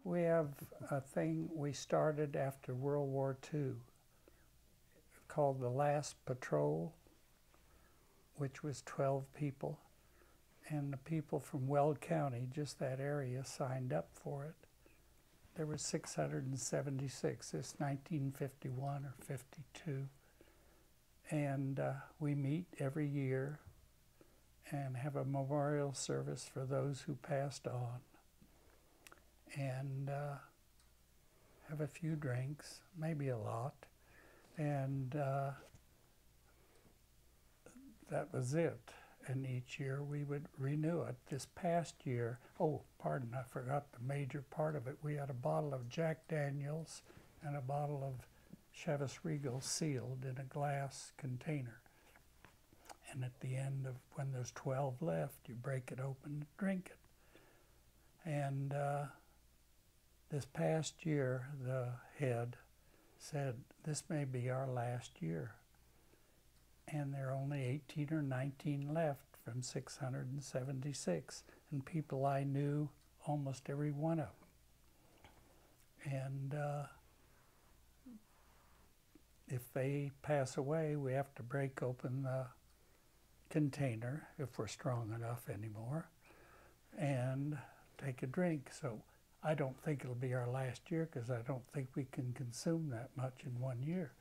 We have a thing we started after World War II called the Last Patrol, which was 12 people. And the people from Weld County, just that area, signed up for it. There were 676. It's 1951 or 52. And we meet every year and have a memorial service for those who passed on. And have a few drinks, maybe a lot. And that was it. And each year we would renew it. This past year, oh, pardon, I forgot the major part of it. We had a bottle of Jack Daniels and a bottle of Chivas Regal sealed in a glass container. And at the end of when there's 12 left, you break it open and drink it. And this past year, the head said, this may be our last year. And there are only 18 or 19 left from 676. And people I knew, almost every one of them. And if they pass away, we have to break open the container, if we're strong enough anymore, and take a drink. So I don't think it'll be our last year, because I don't think we can consume that much in one year.